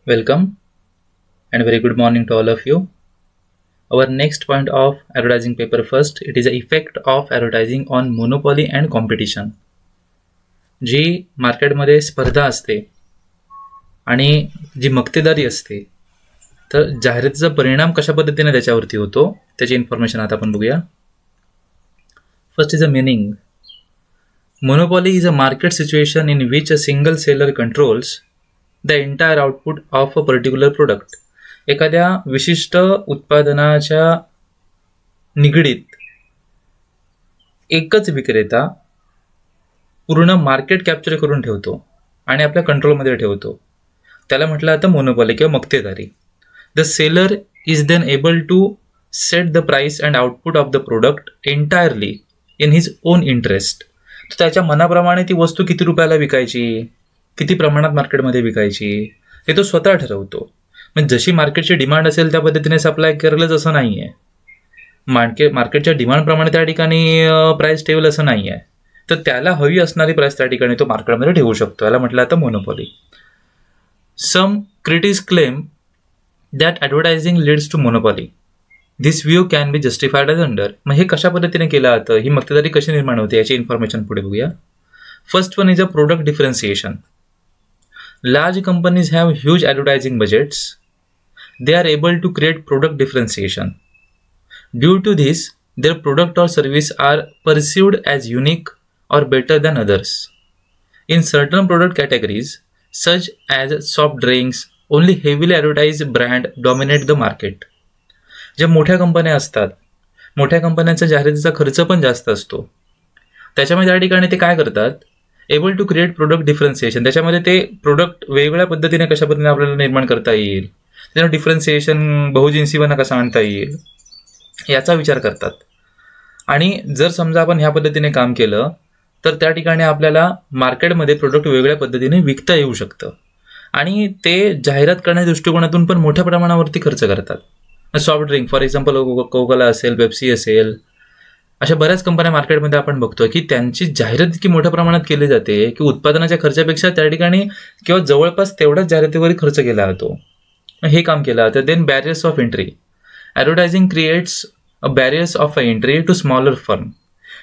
Welcome and very good morning to all of you. Our next point of advertising paper first, it is the effect of advertising on monopoly and competition. जी मार्केटमध्ये स्पर्धा असते आणि जी मक्तेदारी असते तर जाहिरातीचा परिणाम कशा पद्धतीने त्याच्यावरती होतो त्याची इन्फॉर्मेशन आता आपण बघूया. First is a meaning. Monopoly is a market situation in which a single seller controls the entire output of a particular product. एखाद्या विशिष्ट उत्पादनाच्या निगडीत एकच विक्रेता पूर्ण मार्केट कॅप्चर करून ठेवतो आणि आपल्या कंट्रोलमध्ये ठेवतो. त्याला म्हटलं जातं मोनोपॉली किंवा मक्तेदारी. The seller is then able to set the price and output of the product entirely in his own interest. तर त्याच्या मनाप्रमाणे ती वस्तू किती रुपयाला विकायची, किती प्रमाणात मार्केटमध्ये विकायची हे तो स्वतः ठरवतो. म्हणजे जशी मार्केटची डिमांड असेल त्या पद्धतीने सप्लाय करेलच असं नाही आहे. मार्केटच्या डिमांडप्रमाणे त्या ठिकाणी प्राइस ठेवेल असं नाही आहे. तर त्याला हवी असणारी प्राइस त्या ठिकाणी तो मार्केटमध्ये ठेवू शकतो. याला म्हटलं जातं monopoly. Some critics claim that advertising leads to monopoly. This view can be justified as under. मग हे कशा पद्धतीने केलं जातं, ही मक्तेदारी कशी निर्माण होते याची इन्फॉर्मेशन पुढे बघूया. First one is a product differentiation. Large companies have huge advertising budgets. They are able to create product differentiation. Due to this their product or service are perceived as unique or better than others. In certain product categories, such as soft drinks, only heavily advertised brand dominate the market. ज्या मोठ्या कंपन्या असतात, मोठ्या कंपन्यांचा जाहिरातीचा खर्च पण जास्त असतो. त्याच्यामध्ये त्या ठिकाणी ते काय करतात, able to create product differentiation. त्याच्यामध्ये ते प्रोडक्ट वेगवेगळ्या पद्धतीने कशा पद्धतीने आपल्याला निर्माण करता येईल, त्याच्यावर डिफरन्सिएशन बहुजिन्सीपणा कसा आणता येईल याचा विचार करतात. आणि जर समजा आपण ह्या पद्धतीने काम केलं तर त्या ठिकाणी आपल्याला मार्केटमध्ये प्रोडक्ट वेगळ्या पद्धतीने विकता येऊ शकतं. आणि ते जाहिरात करण्याच्या दृष्टिकोनातून पण मोठ्या प्रमाणावरती खर्च करतात. सॉफ्ट ड्रिंक फॉर एक्झाम्पल कोकाला असेल, पेप्सी असेल, अशा बऱ्याच कंपन्या मार्केटमध्ये आपण बघतो की त्यांची जाहिरात इतकी मोठ्या प्रमाणात केली जाते की उत्पादनाच्या खर्चापेक्षा त्या ठिकाणी किंवा जवळपास तेवढाच जाहिरातीवर खर्च केला जातो. हे काम केलं जातं. Then barriers of entry. Advertising creates a barriers of a entry to smaller firm.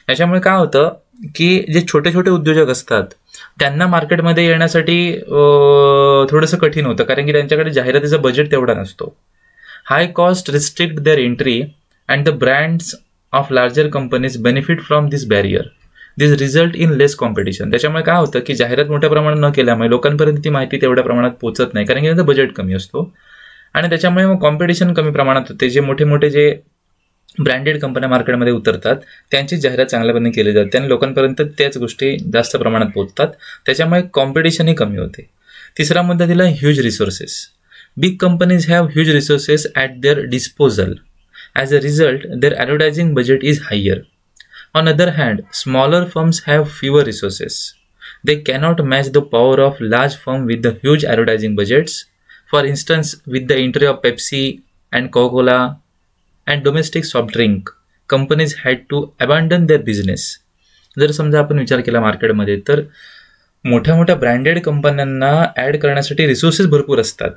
याच्यामुळे काय होतं की जे छोटे छोटे उद्योजक असतात त्यांना मार्केटमध्ये येण्यासाठी थोडंसं कठीण होतं, कारण की त्यांच्याकडे जाहिरातीचा बजेट तेवढा नसतो. High cost restrict their entry and the brands of larger companies benefit from this barrier. This result in less competition. त्याच्यामुळे काय होतं की जाहिरात मोठ्या प्रमाणात न केल्यामुळे लोकांपर्यंत ती माहिती तेवढ्या प्रमाणात पोहोचत नाही, कारण की त्यांचा बजेट कमी असतो. आणि त्याच्यामुळे मग कॉम्पिटिशन कमी प्रमाणात होते. जे मोठे मोठे जे ब्रँडेड कंपन्या मार्केटमध्ये उतरतात त्यांची जाहिरात चांगल्या पद्धतीने केली जाते आणि लोकांपर्यंत त्याच गोष्टी जास्त प्रमाणात पोहोचतात. त्याच्यामुळे कॉम्पिटिशनही कमी होते. तिसरा मुद्दा दिला huge resources. Big companies have huge resources at their disposal. As a result their advertising budget is higher. On other hand smaller firms have fewer resources. They cannot match the power of large firm with the huge advertising budgets. For instance with the entry of Pepsi and Coca Cola and domestic soft drink companies had to abandon their business. जर समजा आपण विचार केला मार्केटमध्ये तर मोठ्या मोठ्या branded कंपन्यांना ॲड करण्यासाठी रिसोर्सेस भरपूर असतात.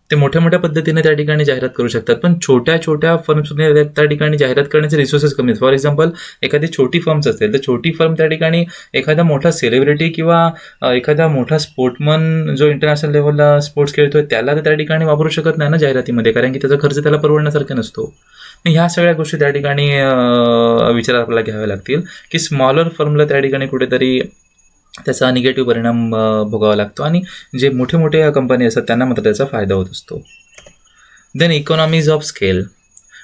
ते मोठ्या मोठ्या पद्धतीने त्या ठिकाणी जाहिरात करू शकतात. पण छोट्या छोट्या फर्म्समध्ये त्या ठिकाणी जाहिरात करण्याचे रिसोर्सेस कमी आहेत. फॉर एक्झाम्पल एखादी छोटी फर्म्स असेल तर छोटी फर्म त्या ठिकाणी एखादा मोठा सेलिब्रिटी किंवा एखादा मोठा स्पोर्टमन जो इंटरनॅशनल लेवलला स्पोर्ट्स खेळतोय त्याला त्या ठिकाणी वापरू शकत नाही ना जाहिरातीमध्ये, कारण की त्याचा खर्च त्याला परवडण्यासारखा नसतो. ह्या सगळ्या गोष्टी त्या ठिकाणी विचारात आपल्याला घ्याव्या लागतील की स्मॉलर फर्मला त्या ठिकाणी कुठेतरी त्याचा निगेटिव्ह परिणाम भोगावा लागतो आणि जे मोठे मोठे कंपनी असतात त्यांना मात्र त्याचा फायदा होत असतो. Then economies of scale.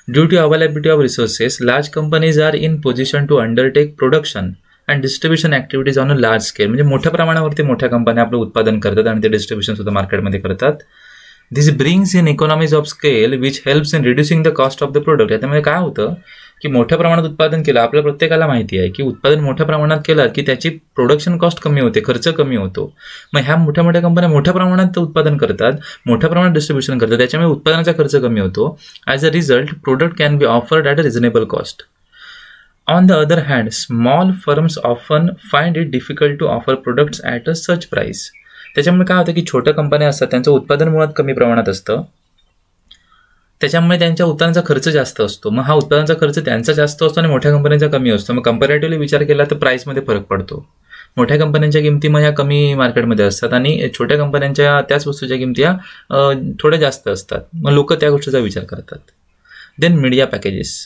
Due to availability of resources large companies are in position to undertake production and distribution activities on a large scale. म्हणजे मोठ्या प्रमाणावरती मोठ्या कंपन्या आपलं उत्पादन करतात आणि ते डिस्ट्रीब्युशन सुद्धा मार्केटमध्ये करतात. This brings in economies of scale which helps in reducing the cost of the product. याच्यामध्ये काय होतं की मोठ्या प्रमाणात उत्पादन केलं, आपल्या प्रत्येकाला माहिती आहे की उत्पादन मोठ्या प्रमाणात केलं की त्याची प्रोडक्शन कॉस्ट कमी होते, खर्च कमी होतो. मग ह्या मोठ्या मोठ्या कंपन्या मोठ्या प्रमाणात उत्पादन करतात, मोठ्या प्रमाणात डिस्ट्रीब्युशन करतात, त्याच्यामुळे उत्पादनाचा खर्च कमी होतो. As a result product can be offered at a reasonable cost. On the other hand small firms often find it difficult to offer products at a such price. त्याच्यामुळे काय होतं की छोट्या कंपन्या असतात त्यांचं उत्पादन मुळात कमी प्रमाणात असतं, त्याच्यामुळे त्यांच्या उत्पादनाचा खर्च जास्त असतो. मग हा उत्पादनाचा खर्च त्यांचा जास्त असतो आणि मोठ्या कंपन्यांचा कमी असतो. मग कंपॅरेटिव्हली विचार केला तर प्राईसमध्ये फरक पडतो. मोठ्या कंपन्यांच्या किमती मग ह्या कमी मार्केटमध्ये असतात आणि छोट्या कंपन्यांच्या त्याच वस्तूच्या किमती ह्या थोड्या जास्त असतात. मग लोक त्या गोष्टीचा विचार करतात. Then media packages.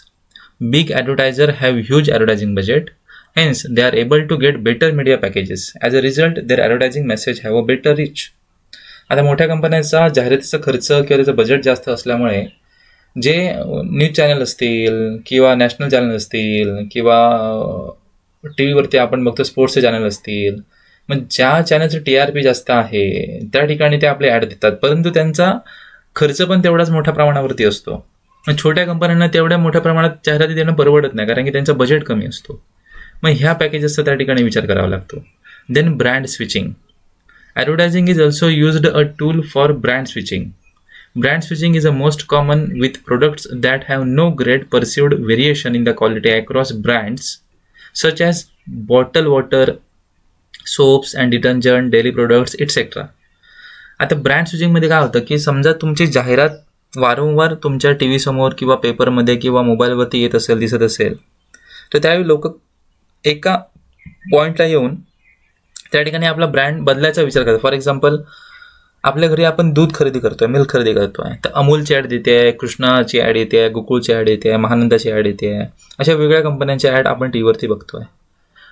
Big advertiser have huge advertising budget, hence they are able to get better media packages. As a result, their advertising message have a better reach. आता मोठ्या कंपन्यांचा जाहिरातीचा खर्च किंवा त्याचं बजेट जास्त असल्यामुळे जे न्यूज चॅनल असतील किंवा नॅशनल चॅनल असतील किंवा टी व्हीवरती आपण बघतो स्पोर्ट्सचे चॅनल असतील, मग ज्या चॅनलचं TRP जास्त आहे त्या ठिकाणी ते आपले ॲड देतात, परंतु त्यांचा खर्च पण तेवढाच मोठ्या प्रमाणावरती असतो. मग छोट्या कंपन्यांना तेवढ्या मोठ्या प्रमाणात जाहिराती देणं परवडत नाही, कारण की त्यांचा बजेट कमी असतो. मग ह्या पॅकेजेसचा त्या ठिकाणी विचार करावा लागतो. Then brand switching. Advertising is also used a tool for brand switching. Brand switching is a most common with products that have no great perceived variation in the quality across brands such as bottle water, soaps and detergent, daily products etcetera. आता brand स्विचिंगमध्ये काय होतं की समजा तुमची जाहिरात वारंवार तुमच्या टी व्हीसमोर किंवा पेपरमध्ये किंवा मोबाईलवरती येत असेल, दिसत असेल, तर त्यावेळी लोक एका पॉईंटला येऊन त्या ठिकाणी आपला ब्रँड बदलायचा विचार करतो. फॉर एक्झाम्पल, आपल्या घरी आपण दूध खरेदी करतोय, मिल्क खरेदी करतोय, तर अमूलची ॲड येते आहे, कृष्णाची ॲड येते आहे, गोकुळची ॲड येते आहे, महानंदाची ॲड येते आहे, अशा वेगळ्या कंपन्यांच्या ॲड आपण टी व्हीवरती बघतोय.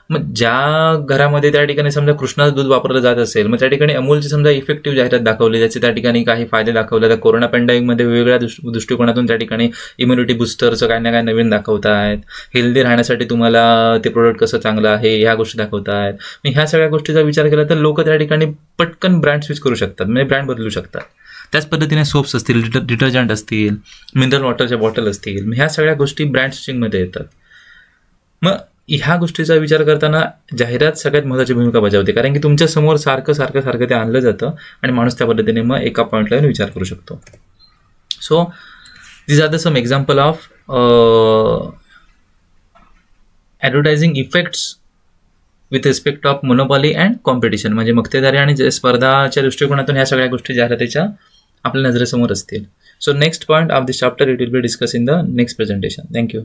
मग ज्या घरामध्ये त्या ठिकाणी समजा कृष्णाचं दूध वापरलं जात असेल, मग त्या ठिकाणी अमूलची समजा इफेक्टिव्ह जाहिरात दाखवली, त्याचे त्या ठिकाणी काही फायदे दाखवले. तर कोरोना पॅन्डेमिकमध्ये वेगवेगळ्या दृष्टिकोनातून त्या ठिकाणी इम्युनिटी बुस्टरचं काय ना काय नवीन दाखवत आहेत, हेल्दी राहण्यासाठी तुम्हाला ते प्रोडक्ट कसं चांगलं आहे ह्या गोष्टी दाखवत आहेत. मग ह्या सगळ्या गोष्टीचा विचार केला तर लोक त्या ठिकाणी पटकन ब्रँड स्विच करू शकतात, म्हणजे ब्रँड बदलू शकतात. त्याच पद्धतीने सोप्स असतील, डिटर्जंट असतील, मिनरल वॉटरच्या बॉटल असतील, मग ह्या सगळ्या गोष्टी ब्रँड स्विचिंगमध्ये येतात. मग ह्या गोष्टीचा विचार करताना जाहिरात सगळ्यात महत्त्वाची भूमिका बजावते, कारण की तुमच्या समोर सारखं ते आणलं जातं आणि माणूस त्या पद्धतीने मग एका पॉईंटला येऊन विचार करू शकतो. So these are the some example of advertising effects with respect of monopoly and competition. म्हणजे मक्तेदारी आणि स्पर्धाच्या दृष्टिकोनातून ह्या सगळ्या गोष्टी जाहिरातीच्या आपल्या नजरेसमोर असतील. So next point of this chapter it will be discuss in the next presentation. Thank you.